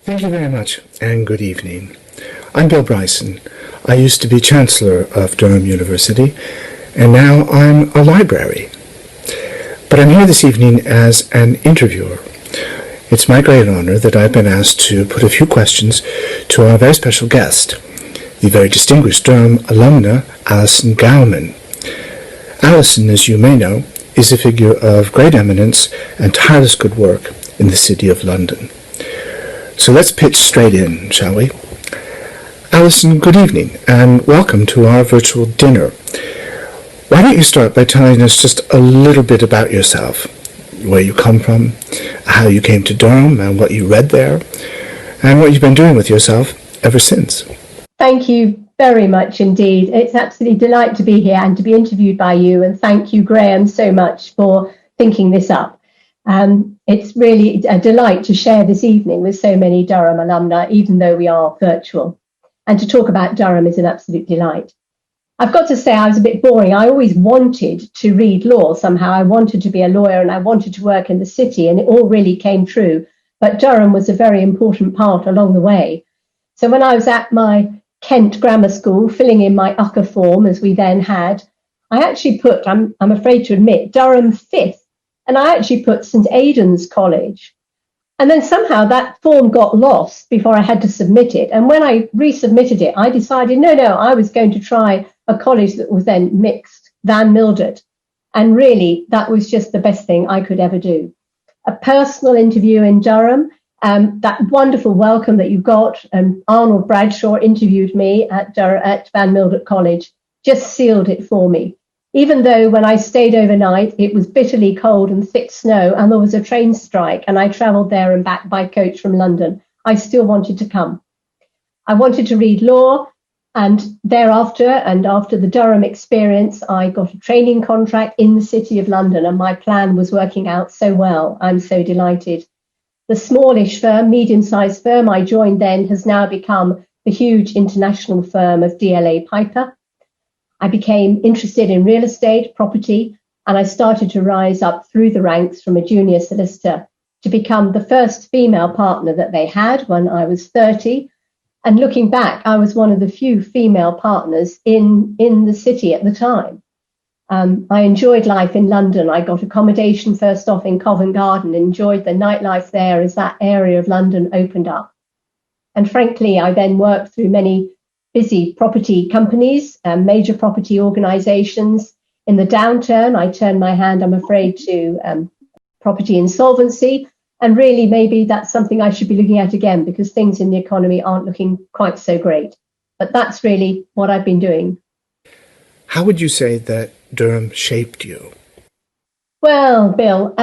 Thank you very much, and good evening. I'm Bill Bryson. I used to be Chancellor of Durham University, and now I'm a library. But I'm here this evening as an interviewer. It's my great honor that I've been asked to put a few questions to our very special guest, the very distinguished Durham alumna, Alison Gowman. Alison, as you may know, is a figure of great eminence and tireless good work in the City of London. So let's pitch straight in, shall we? Alison, good evening, and welcome to our virtual dinner. Why don't you start by telling us just a little bit about yourself, where you come from, how you came to Durham, and what you read there, and what you've been doing with yourself ever since. Thank you very much indeed. It's absolutely a delight to be here and to be interviewed by you, and thank you, Graham, so much for thinking this up. It's really a delight to share this evening with so many Durham alumni, even though we are virtual. And to talk about Durham is an absolute delight. I've got to say I was a bit boring. I always wanted to read law somehow. I wanted to be a lawyer and I wanted to work in the city, and it all really came true. But Durham was a very important part along the way. So when I was at my Kent Grammar School, filling in my UCCA form, as we then had, I actually put, I'm afraid to admit, Durham 5th. And I actually put St Aidan's College. And then somehow that form got lost before I had to submit it. And when I resubmitted it, I decided, no, I was going to try a college that was then mixed, Van Mildert. And really, that was just the best thing I could ever do. A personal interview in Durham, that wonderful welcome that you got, and Arnold Bradshaw interviewed me at Van Mildert College, just sealed it for me. Even though when I stayed overnight, it was bitterly cold and thick snow and there was a train strike and I travelled there and back by coach from London, I still wanted to come. I wanted to read law, and thereafter, and after the Durham experience, I got a training contract in the City of London, and my plan was working out so well. I'm so delighted. The smallish firm, medium-sized firm I joined then has now become the huge international firm of DLA Piper. I became interested in real estate, property, and I started to rise up through the ranks from a junior solicitor to become the first female partner that they had when I was 30. And looking back, I was one of the few female partners in the city at the time. I enjoyed life in London. I got accommodation first off in Covent Garden, enjoyed the nightlife there as that area of London opened up. And frankly, I then worked through many busy property companies and major property organisations. In the downturn, I turned my hand, I'm afraid, to property insolvency. And really, maybe that's something I should be looking at again, because things in the economy aren't looking quite so great. But that's really what I've been doing. How would you say that Durham shaped you? Well, Bill,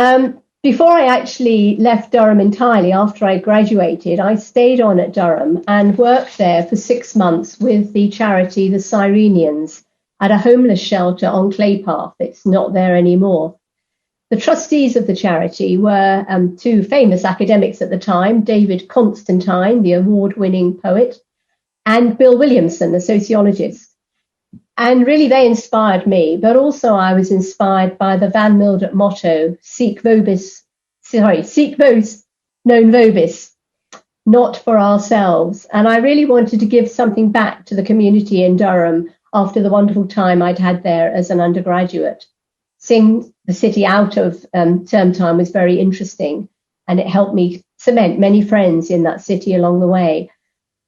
before I actually left Durham entirely, after I graduated, I stayed on at Durham and worked there for 6 months with the charity, the Cyrenians, at a homeless shelter on Claypath. It's not there anymore. The trustees of the charity were two famous academics at the time, David Constantine, the award-winning poet, and Bill Williamson, the sociologist. And really, they inspired me, but also I was inspired by the Van Mildert motto, sic vos non vobis, not for ourselves. And I really wanted to give something back to the community in Durham after the wonderful time I'd had there as an undergraduate. Seeing the city out of term time was very interesting, and it helped me cement many friends in that city along the way.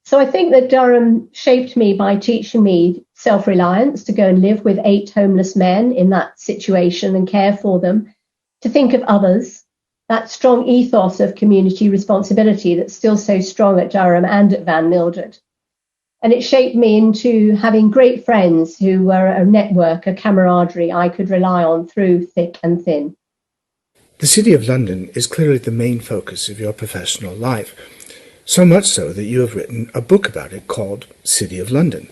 So I think that Durham shaped me by teaching me self-reliance, to go and live with 8 homeless men in that situation and care for them, to think of others, that strong ethos of community responsibility that's still so strong at Durham and at Van Mildert. And it shaped me into having great friends who were a network, a camaraderie I could rely on through thick and thin. The City of London is clearly the main focus of your professional life, so much so that you have written a book about it called City of London.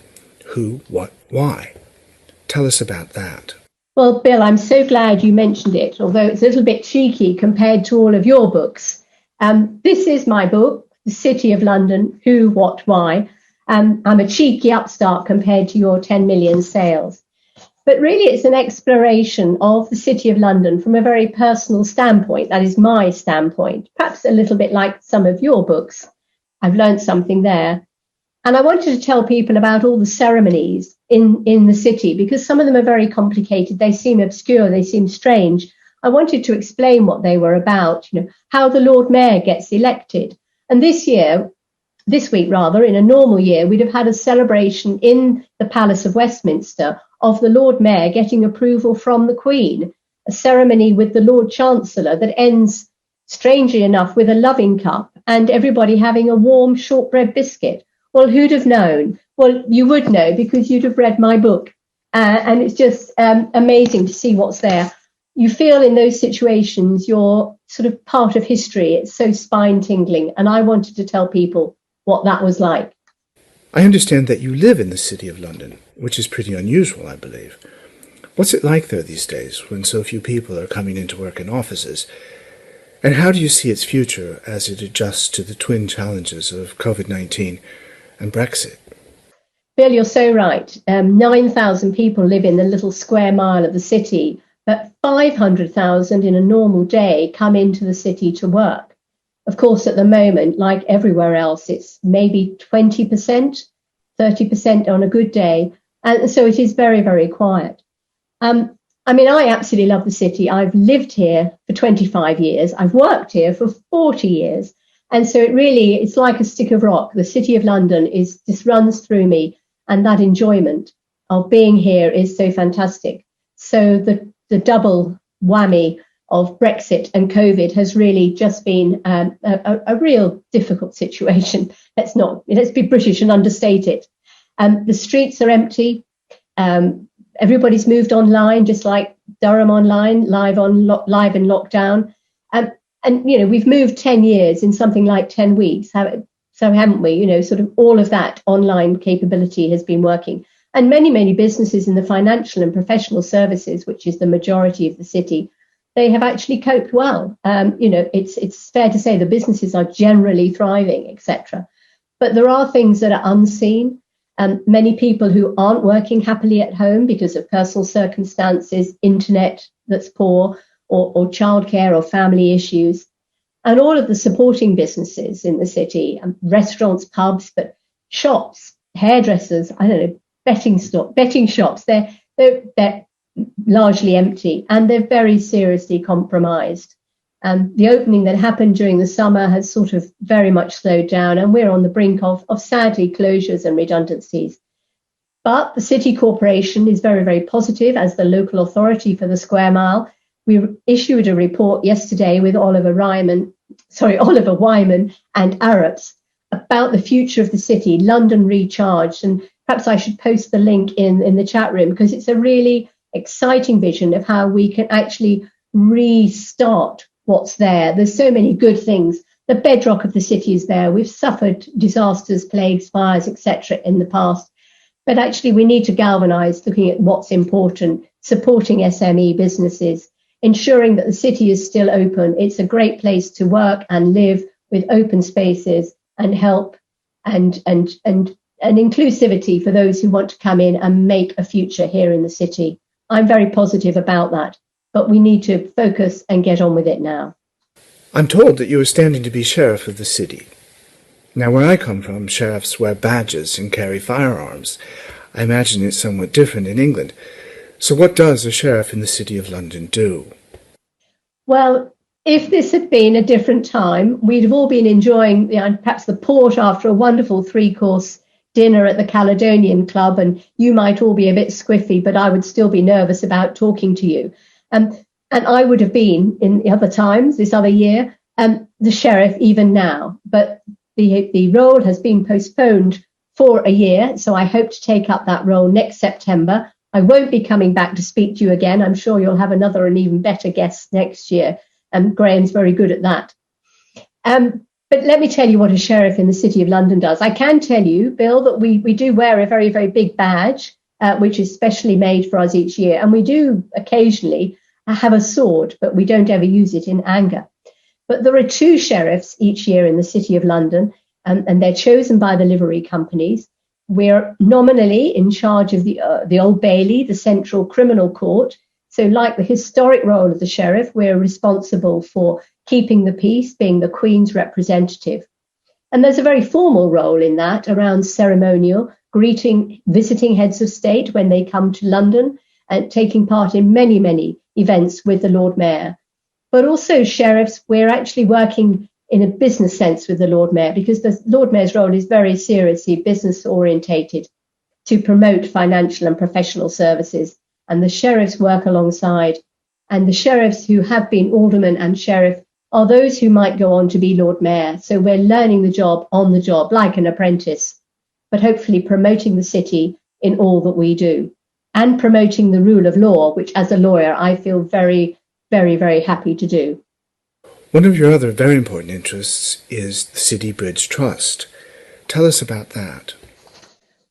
Who, what, why? Tell us about that. Well, Bill, I'm so glad you mentioned it, although it's a little bit cheeky compared to all of your books. This is my book, The City of London, Who, What, Why. I'm a cheeky upstart compared to your 10 million sales. But really, it's an exploration of the City of London from a very personal standpoint. That is my standpoint, perhaps a little bit like some of your books. I've learned something there. And I wanted to tell people about all the ceremonies in the city, because some of them are very complicated. They seem obscure, they seem strange. I wanted to explain what they were about, how the Lord Mayor gets elected. And this week, in a normal year, we'd have had a celebration in the Palace of Westminster of the Lord Mayor getting approval from the Queen, a ceremony with the Lord Chancellor that ends, strangely enough, with a loving cup and everybody having a warm shortbread biscuit. Well, who'd have known? Well, you would know because you'd have read my book. And it's just amazing to see what's there. You feel in those situations you're sort of part of history. It's so spine-tingling. And I wanted to tell people what that was like. I understand that you live in the City of London, which is pretty unusual, I believe. What's it like there these days when so few people are coming into work in offices? And how do you see its future as it adjusts to the twin challenges of COVID-19 and Brexit? Bill, you're so right. 9,000 people live in the little square mile of the city, but 500,000 in a normal day come into the city to work. Of course, at the moment, like everywhere else, it's maybe 20%, 30% on a good day. And so it is very, very quiet. I absolutely love the city. I've lived here for 25 years. I've worked here for 40 years. And so it's like a stick of rock. The City of London just runs through me. And that enjoyment of being here is so fantastic. So the double whammy of Brexit and COVID has really just been a real difficult situation. Let's be British and understate it. The streets are empty. Everybody's moved online, just like Durham online, live in lockdown. And we've moved 10 years in something like 10 weeks. So haven't we? Sort of all of that online capability has been working. And many, many businesses in the financial and professional services, which is the majority of the city, they have actually coped well. It's fair to say the businesses are generally thriving, etc. But there are things that are unseen. Many people who aren't working happily at home because of personal circumstances, internet that's poor, or childcare or family issues. And all of the supporting businesses in the city, restaurants, pubs, but shops, hairdressers, betting shops, they're largely empty and they're very seriously compromised. The opening that happened during the summer has sort of very much slowed down, and we're on the brink of sadly closures and redundancies. But the City Corporation is very, very positive as the local authority for the Square Mile. We issued a report yesterday with Oliver Wyman and Arabs about the future of the city, London Recharged. And perhaps I should post the link in the chat room, because it's a really exciting vision of how we can actually restart what's there. There's so many good things. The bedrock of the city is there. We've suffered disasters, plagues, fires, etc. in the past. But actually, we need to galvanise, looking at what's important, supporting SME businesses, ensuring that the city is still open. It's a great place to work and live, with open spaces and help and inclusivity for those who want to come in and make a future here in the city. I'm very positive about that, but we need to focus and get on with it now. I'm told that you are standing to be sheriff of the city. Now, where I come from, sheriffs wear badges and carry firearms. I imagine it's somewhat different in England. So what does a sheriff in the City of London do? Well, if this had been a different time, we'd have all been enjoying perhaps the port after a wonderful 3-course dinner at the Caledonian Club, and you might all be a bit squiffy, but I would still be nervous about talking to you. And I would have been, in the other times, this other year, the sheriff even now. But the role has been postponed for a year, so I hope to take up that role next September. I won't be coming back to speak to you again. I'm sure you'll have another and even better guest next year. Graham's very good at that. But let me tell you what a sheriff in the City of London does. I can tell you, Bill, that we do wear a very, very big badge, which is specially made for us each year. And we do occasionally have a sword, but we don't ever use it in anger. But there are 2 sheriffs each year in the City of London, and they're chosen by the livery companies. We're nominally in charge of the Old Bailey, the Central Criminal Court. So like the historic role of the sheriff, we're responsible for keeping the peace, being the Queen's representative. And there's a very formal role in that around ceremonial, greeting, visiting heads of state when they come to London and taking part in many, many events with the Lord Mayor. But also sheriffs, we're actually working in a business sense with the Lord Mayor, because the Lord Mayor's role is very seriously business orientated to promote financial and professional services. And the sheriffs work alongside. And the sheriffs who have been alderman and sheriff are those who might go on to be Lord Mayor. So we're learning the job on the job, like an apprentice, but hopefully promoting the city in all that we do, and promoting the rule of law, which as a lawyer, I feel very, very, very happy to do. One of your other very important interests is the City Bridge Trust. Tell us about that.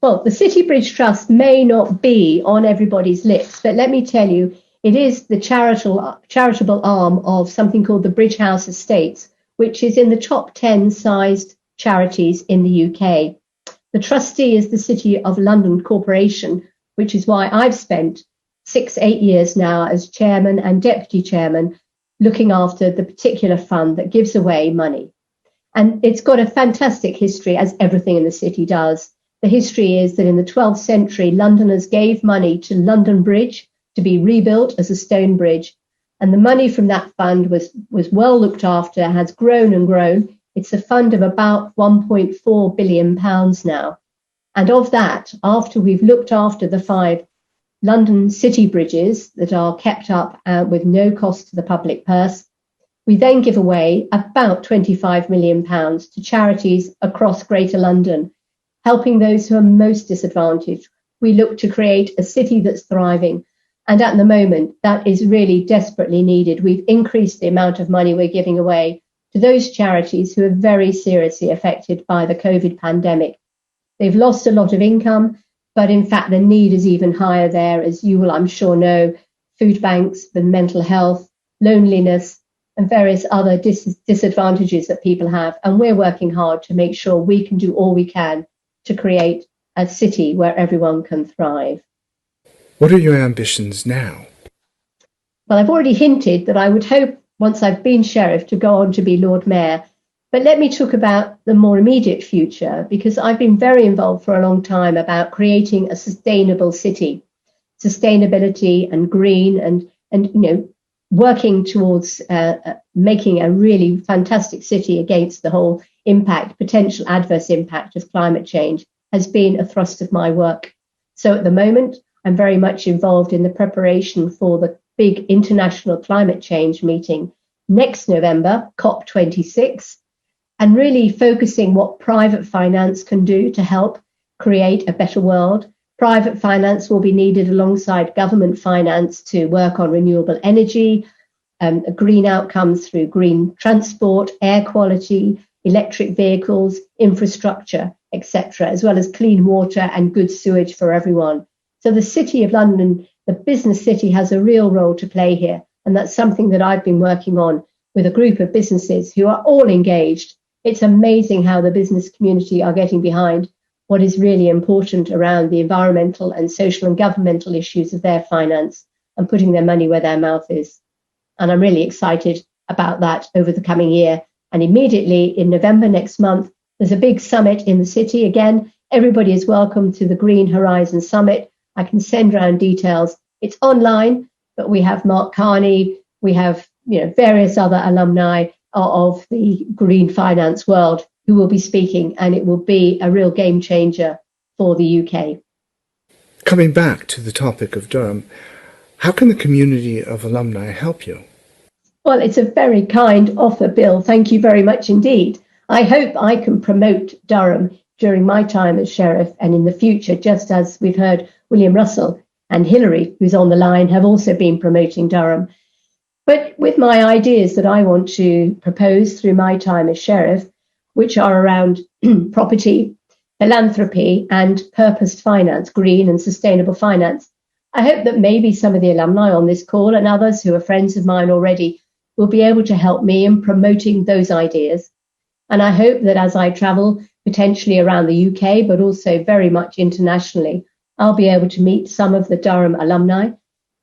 Well, the City Bridge Trust may not be on everybody's lips, but let me tell you, it is the charitable arm of something called the Bridge House Estates, which is in the top 10 sized charities in the UK. The trustee is the City of London Corporation, which is why I've spent 8 years now as chairman and deputy chairman looking after the particular fund that gives away money. And it's got a fantastic history, as everything in the city does. The history is that in the 12th century, Londoners gave money to London Bridge to be rebuilt as a stone bridge. And the money from that fund was well looked after, has grown and grown. It's a fund of about £1.4 billion now. And of that, after we've looked after the 5 London city bridges that are kept up with no cost to the public purse, we then give away about £25 million to charities across Greater London, helping those who are most disadvantaged. We look to create a city that's thriving. And at the moment, that is really desperately needed. We've increased the amount of money we're giving away to those charities who are very seriously affected by the COVID pandemic. They've lost a lot of income, but in fact, the need is even higher there, as you will, I'm sure, know, food banks, the mental health, loneliness, and various other disadvantages that people have. And we're working hard to make sure we can do all we can to create a city where everyone can thrive. What are your ambitions now? Well, I've already hinted that I would hope, once I've been sheriff, to go on to be Lord Mayor. But let me talk about the more immediate future, because I've been very involved for a long time about creating a sustainable city, sustainability and green, and working towards making a really fantastic city against the whole potential adverse impact of climate change has been a thrust of my work. So at the moment, I'm very much involved in the preparation for the big international climate change meeting next November, COP26, and really focusing what private finance can do to help create a better world. Private finance will be needed alongside government finance to work on renewable energy, green outcomes through green transport, air quality, electric vehicles, infrastructure, etc., as well as clean water and good sewage for everyone. So the City of London, the business city, has a real role to play here. And that's something that I've been working on with a group of businesses who are all engaged. It's amazing how the business community are getting behind what is really important around the environmental and social and governmental issues of their finance and putting their money where their mouth is. And I'm really excited about that over the coming year. And immediately in November next month, there's a big summit in the city. Again, everybody is welcome to the Green Horizon Summit. I can send around details. It's online, but we have Mark Carney, we have various other alumni of the green finance world who will be speaking, and it will be a real game changer for the UK. Coming back to the topic of Durham, how can the community of alumni help you? Well, it's a very kind offer, Bill. Thank you very much indeed. I hope I can promote Durham during my time as sheriff and in the future, just as we've heard William Russell and Hillary, who's on the line, have also been promoting Durham. But with my ideas that I want to propose through my time as sheriff, which are around property, philanthropy, and purposed finance, green and sustainable finance, I hope that maybe some of the alumni on this call and others who are friends of mine already will be able to help me in promoting those ideas. And I hope that as I travel potentially around the UK, but also very much internationally, I'll be able to meet some of the Durham alumni,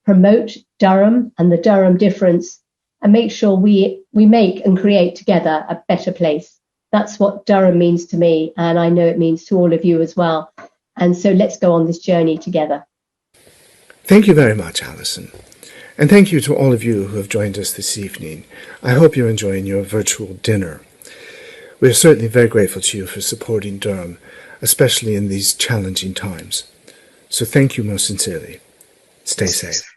promote Durham and the Durham difference, and make sure we make and create together a better place. That's what Durham means to me, and I know it means to all of you as well. And so let's go on this journey together. Thank you very much, Alison. And thank you to all of you who have joined us this evening. I hope you're enjoying your virtual dinner. We are certainly very grateful to you for supporting Durham, especially in these challenging times. So thank you most sincerely. Stay safe.